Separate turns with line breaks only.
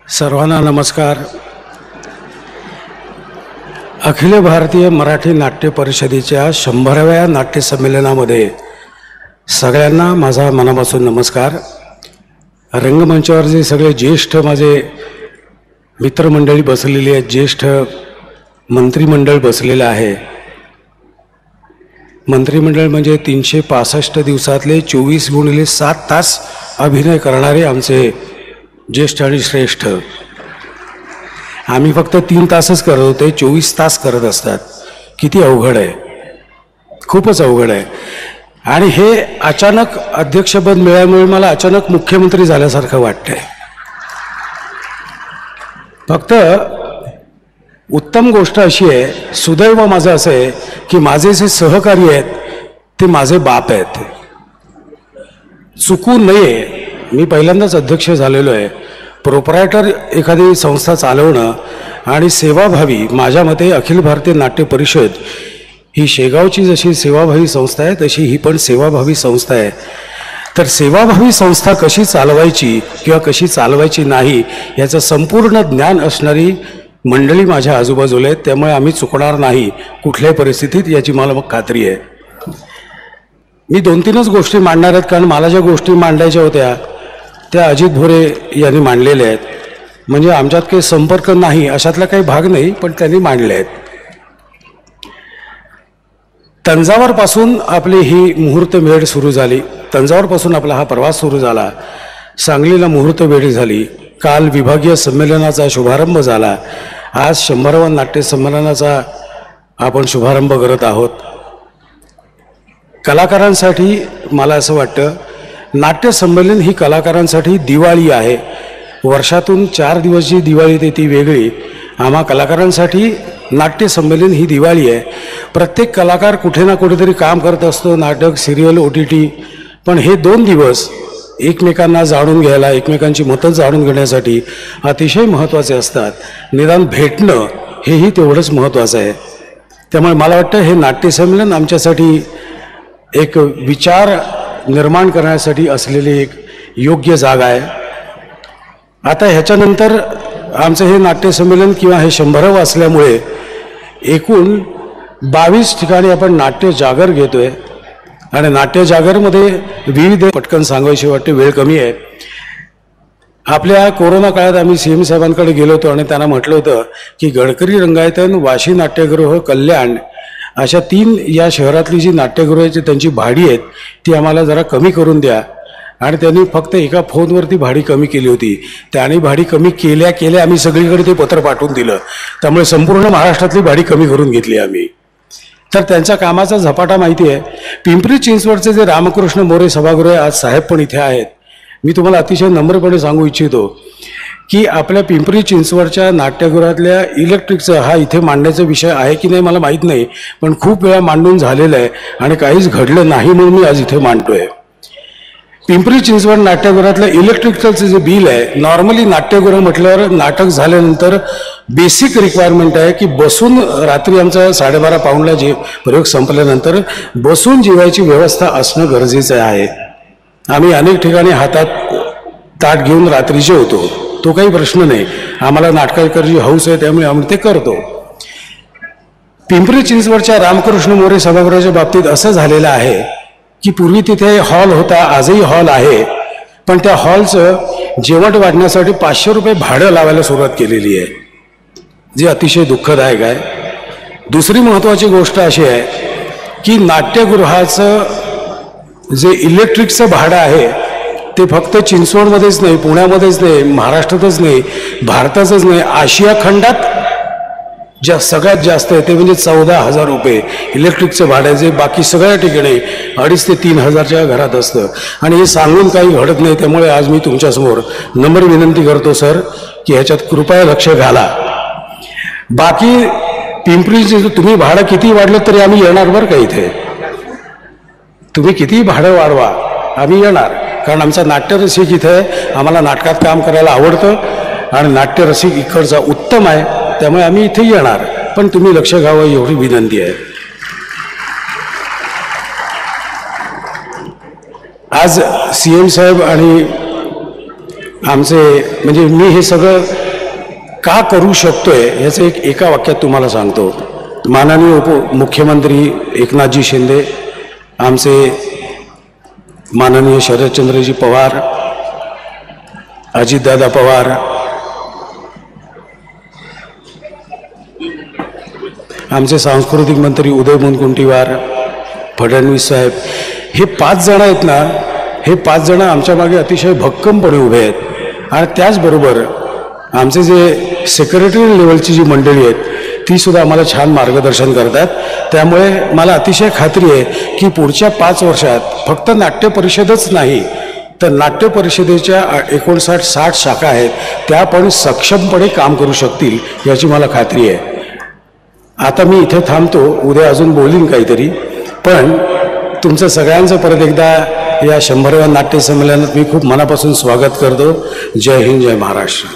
सर्वांना नमस्कार। अखिल भारतीय मराठी नाट्य परिषदेच्या 100व्या नाट्य संमेलनामध्ये सगळ्यांना माझा मनापासून नमस्कार। रंगमंचावर जे सगळे ज्येष्ठ माझे मित्रमंडळी बसलेली आहेत, ज्येष्ठ मंत्रिमंडळ बसलेलं आहे। मंत्रिमंडळ म्हणजे 365 दिवसातले 24x7 तास अभिनय करणारे आमचे ज्येष्ठ आणि श्रेष्ठ। आम्ही फक्त 3 तासच करत होते, 24 तास करत असतात। किती अवघड आहे, खूपच अवघड आहे। आणि हे अचानक अध्यक्षपद मिळाल्यामुळे मला अचानक मुख्यमंत्री झाल्यासारखं वाटतंय। फक्त उत्तम गोष्ट अशी आहे, सुदैव माझं असं आहे की माझे जे सहकारी आहेत ते माझे बाप आहेत। चुकू नये, मी पहिल्यांदाच अध्यक्ष झालेलो आहे। प्रोप्रायटर एखादी संस्था चालवणं आणि सेवाभावी, माझ्या मते अखिल भारतीय नाट्य परिषद ही शेगावची जशी सेवाभावी संस्था आहे तशी ही पण सेवाभावी संस्था आहे। तर सेवाभावी संस्था कशी चालवायची किंवा कशी चालवायची नाही याचं संपूर्ण ज्ञान असणारी मंडळी माझ्या आजूबाजूला आहेत, त्यामुळे आम्ही चुकणार नाही कुठल्याही परिस्थितीत, याची मला मग खात्री आहे। मी 2-3च गोष्टी मांडणार आहेत, कारण मला ज्या गोष्टी मांडायच्या होत्या त्या अजित भोरे यांनी मांडलेल्या आहेत। म्हणजे आमच्यात काही संपर्क नाही अशातला काही भाग नाही, पण त्यांनी मांडले आहेत। तंजावरपासून आपली ही मुहूर्तमेढ सुरू झाली, तंजावरपासून आपला हा प्रवास सुरू झाला। सांगलीला मुहूर्तमेढ झाली, काल विभागीय संमेलनाचा शुभारंभ झाला, आज 100व्या नाट्य संमेलनाचा आपण शुभारंभ करत आहोत। कलाकारांसाठी मला असं वाटतं, नाट्य संमेलन ही कलाकारांसाठी दिवाळी आहे। वर्षातून 4 दिवस जी दिवाळी येते ती वेगळी, आम्हा कलाकारांसाठी नाट्य संमेलन ही दिवाळी आहे। प्रत्येक कलाकार कुठे ना कुठेतरी काम करत असतो, नाटक, सिरियल, OTT, पण हे 2 दिवस एकमेकांना जाणून घ्यायला, एकमेकांची मतं जाणून घेण्यासाठी अतिशय महत्त्वाचे असतात। निदान भेटणं हेही तेवढंच महत्त्वाचं आहे। त्यामुळे मला वाटतं हे नाट्य संमेलन आमच्यासाठी एक विचार निर्माण करण्यासाठी असलेली एक योग्य जागा आहे। आता ह्याच्यानंतर आमचं हे नाट्य संमेलन किंवा हे 100वं असल्यामुळे एकूण 22 ठिकाणी आपण नाट्य जागर घेतोय। आणि नाट्य जागरमध्ये विविध पटकन सांगायची वाटते, वेळ कमी आहे। आपल्या कोरोना काळात आम्ही CM साहेबांकडे गेलो होतो आणि त्यांना म्हटलं होतं की गडकरी रंगायतन, वाशी नाट्यगृह, कल्याण अशा 3 या शहरातली जी नाट्यगृहाची त्यांची भाडी आहेत ती आम्हाला जरा कमी करून द्या। आणि त्यांनी फक्त एका फोनवरती भाडी कमी केली होती। त्याने भाडी कमी केल्या आम्ही सगळीकडे ते पत्र पाठवून दिलं, त्यामुळे संपूर्ण महाराष्ट्रातली भाडी कमी करून घेतली आम्ही। तर त्यांच्या कामाचा झपाटा माहिती आहे। पिंपरी चिंचवडचे जे रामकृष्ण मोरे सभागृह आहे, आज साहेब पण इथे आहेत, मी तुम्हाला अतिशय नम्रपणे सांगू इच्छितो की आपल्या पिंपरी चिंचवडच्या नाट्यगृहातल्या इलेक्ट्रिकचं, हा इथे मांडण्याचा विषय आहे की नाही मला माहीत नाही, पण खूप वेळा मांडून झालेलं आहे आणि काहीच घडलं नाही म्हणून मी आज इथे मांडतोय। पिंपरी चिंचवड नाट्यगृहातलं इलेक्ट्रिकचं जे बिल आहे, नॉर्मली नाट्यगृह म्हटल्यावर नाटक झाल्यानंतर बेसिक रिक्वायरमेंट आहे की बसून, रात्री आमचा 12:30 पाऊणला जे प्रयोग संपल्यानंतर बसून जेवायची व्यवस्था असणं गरजेचं आहे। आम्ही अनेक ठिकाणी हातात ताट घेऊन रात्री जेवतो, तो काही प्रश्न नाही, आम्हाला नाटकाची हौस आहे त्यामुळे आम्ही ते करतो। पिंपरी चिंचवडच्या रामकृष्ण मोरे सभागृहाच्या बाबतीत असं झालेलं आहे की पूर्वी तिथे हॉल होता, आजही हॉल आहे, पण त्या हॉलचं जेवण वाढण्यासाठी 500 रुपये भाडं लावायला सुरुवात केलेली आहे, जे अतिशय दुःखदायक आहे। दुसरी महत्त्वाची गोष्ट अशी आहे की नाट्यगृहाचं जे इलेक्ट्रिकचं भाडं आहे ते फक्त चिंचवडमध्येच नाही, पुण्यामध्येच नाही, महाराष्ट्रातच नाही, भारतातच नाही, आशिया खंडात सगळ्यात जास्त आहे ते म्हणजे 14,000 रुपये इलेक्ट्रिकचं भाडं, जे बाकी सगळ्या ठिकाणी 2,500 ते 3,000च्या घरात असतं। आणि हे सांगून काही घडत नाही, त्यामुळे आज मी तुमच्यासमोर नम्र विनंती करतो सर की ह्याच्यात कृपया लक्ष घाला। बाकी पिंपरीचे तुम्ही भाडं किती वाढलं तरी आम्ही येणार बरं का इथे, तुम्ही कितीही भाडं वाढवा आम्ही येणार, कारण आमचा नाट्यरसिक इथं आहे, आम्हाला नाटकात काम करायला आवडतं आणि नाट्यरसिक इकडचा उत्तम आहे, त्यामुळे आम्ही इथे येणार, पण तुम्ही लक्ष घ्यावं एवढी विनंती आहे। आज CM साहेब आणि आमचे म्हणजे मी हे सगळं का करू शकतोय याचं एका वाक्यात तुम्हाला सांगतो. माननीय उपमुख्यमंत्री एकनाथजी शिंदे, आमचे माननीय शरदचंद्रजी पवार, अजितदादा पवार, आमचे सांस्कृतिक मंत्री उदय मुनगंटीवार, फडणवीस साहेब, हे 5 जण आहेत ना, हे 5 जण आमच्या मागे अतिशय भक्कमपणे उभे आहेत. आणि त्याचबरोबर आमचे जे सेक्रेटरी लेवलची जी मंडळी आहेत ती सुद्धा आम्हाला छान मार्गदर्शन करतात. त्यामुळे मला अतिशय खात्री आहे की पुढच्या 5 वर्षात फक्त नाट्य परिषदच नाही तर नाट्य परिषदेच्या 59-60 शाखा आहेत त्या पण सक्षमपणे काम करू शकतील याची मला खात्री आहे. आता मी इथे थांबतो, उद्या अजून बोलीन काहीतरी, पण तुमचं सगळ्यांचं परत एकदा या 100व्या नाट्य संमेलनात मी खूप मनापासून स्वागत करतो. जय हिंद, जय महाराष्ट्र.